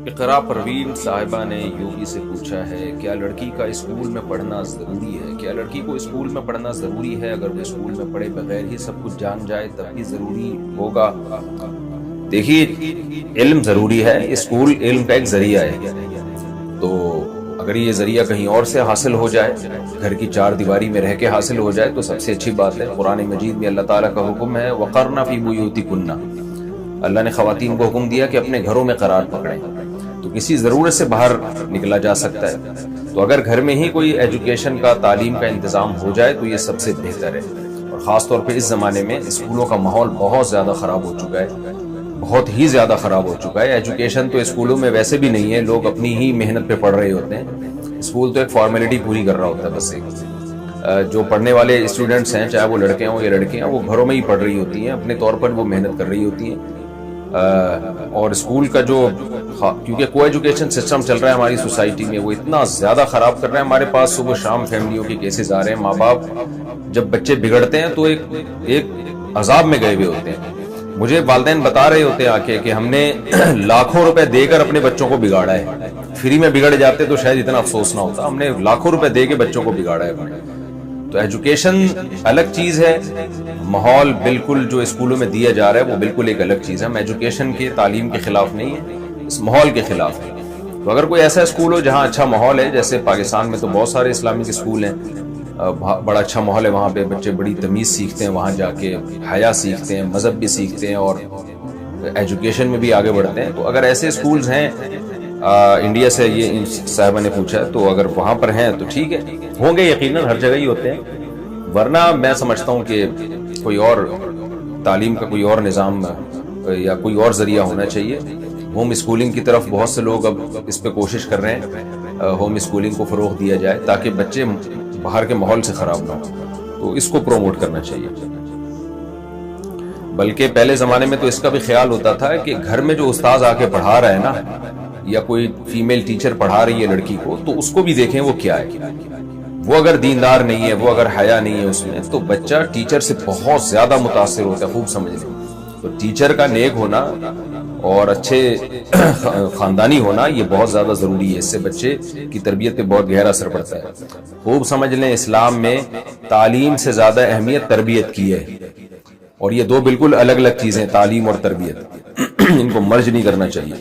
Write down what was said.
اقرا پروین صاحبہ نے یوگی سے پوچھا ہے کیا لڑکی کا اسکول میں پڑھنا ضروری ہے؟ کیا لڑکی کو اسکول میں پڑھنا ضروری ہے؟ اگر وہ اسکول میں پڑھے بغیر ہی سب کچھ جان جائے تب بھی ضروری ہوگا؟ دیکھیے، علم ضروری ہے، اسکول علم کا ایک ذریعہ ہے، تو اگر یہ ذریعہ کہیں اور سے حاصل ہو جائے، گھر کی چار دیواری میں رہ کے حاصل ہو جائے تو سب سے اچھی بات ہے۔ قرآن مجید میں اللہ تعالیٰ کا حکم ہے وَقَرْنَ فِي بُيُوتِكُنَّ، اللہ نے خواتین کو حکم دیا کہ اپنے گھروں میں قرار پکڑیں، تو کسی ضرورت سے باہر نکلا جا سکتا ہے، تو اگر گھر میں ہی کوئی ایجوکیشن کا، تعلیم کا انتظام ہو جائے تو یہ سب سے بہتر ہے۔ اور خاص طور پہ اس زمانے میں اسکولوں کا ماحول بہت زیادہ خراب ہو چکا ہے، بہت ہی زیادہ خراب ہو چکا ہے۔ ایجوکیشن تو اسکولوں میں ویسے بھی نہیں ہے، لوگ اپنی ہی محنت پہ پڑھ رہے ہوتے ہیں، اسکول تو ایک فارمیلٹی پوری کر رہا ہوتا ہے بس ایک۔ جو پڑھنے والے اسٹوڈنٹس ہیں، چاہے وہ لڑکے ہوں یا لڑکیاں، وہ گھروں میں ہی پڑھ رہی ہوتی ہیں، اپنے طور پر وہ محنت کر رہی ہوتی ہیں۔ اور اسکول کا جو، کیونکہ کو ایجوکیشن سسٹم چل رہا ہے ہماری سوسائٹی میں، وہ اتنا زیادہ خراب کر رہا ہے۔ ہمارے پاس صبح شام فیملیوں کے کیسز آ رہے ہیں، ماں باپ جب بچے بگڑتے ہیں تو ایک عذاب میں گئے ہوئے ہوتے ہیں۔ مجھے والدین بتا رہے ہوتے ہیں آ کے کہ ہم نے لاکھوں روپے دے کر اپنے بچوں کو بگاڑا ہے، فری میں بگڑ جاتے تو شاید اتنا افسوس نہ ہوتا، ہم نے لاکھوں روپے دے کے بچوں کو بگاڑا ہے اپنے۔ تو ایجوکیشن الگ چیز ہے، ماحول بالکل جو اسکولوں میں دیا جا رہا ہے وہ بالکل ایک الگ چیز ہے۔ ہم ایجوکیشن کے، تعلیم کے خلاف نہیں ہیں، اس ماحول کے خلاف ہیں۔ تو اگر کوئی ایسا اسکول ہو جہاں اچھا ماحول ہے، جیسے پاکستان میں تو بہت سارے اسلامک اسکول ہیں، بڑا اچھا ماحول ہے وہاں پہ، بچے بڑی تمیز سیکھتے ہیں وہاں جا کے، حیا سیکھتے ہیں، مذہب بھی سیکھتے ہیں اور ایجوکیشن میں بھی آگے بڑھتے ہیں۔ تو اگر ایسے اسکولز ہیں انڈیا سے، یہ صاحبہ نے پوچھا ہے، تو اگر وہاں پر ہیں تو ٹھیک ہے، ہوں گے یقیناً، ہر جگہ ہی ہوتے ہیں، ورنہ میں سمجھتا ہوں کہ کوئی اور تعلیم کا کوئی اور نظام یا کوئی اور ذریعہ ہونا چاہیے۔ ہوم اسکولنگ کی طرف بہت سے لوگ اب اس پہ کوشش کر رہے ہیں، ہوم اسکولنگ کو فروغ دیا جائے تاکہ بچے باہر کے ماحول سے خراب نہ ہوں، تو اس کو پروموٹ کرنا چاہیے۔ بلکہ پہلے زمانے میں تو اس کا بھی خیال ہوتا تھا کہ گھر میں جو استاذ آ کے پڑھا رہا ہے نا، یا کوئی فیمیل ٹیچر پڑھا رہی ہے لڑکی کو، تو اس کو بھی دیکھیں وہ کیا ہے۔ وہ اگر دیندار نہیں ہے، وہ اگر حیا نہیں ہے اس میں، تو بچہ ٹیچر سے بہت زیادہ متاثر ہوتا ہے، خوب سمجھ لیں۔ تو ٹیچر کا نیک ہونا اور اچھے خاندانی ہونا یہ بہت زیادہ ضروری ہے، اس سے بچے کی تربیت پہ بہت گہرا اثر پڑتا ہے۔ خوب سمجھ لیں، اسلام میں تعلیم سے زیادہ اہمیت تربیت کی ہے، اور یہ دو بالکل الگ الگ چیزیں، تعلیم اور تربیت، ان کو مرج نہیں کرنا چاہیے۔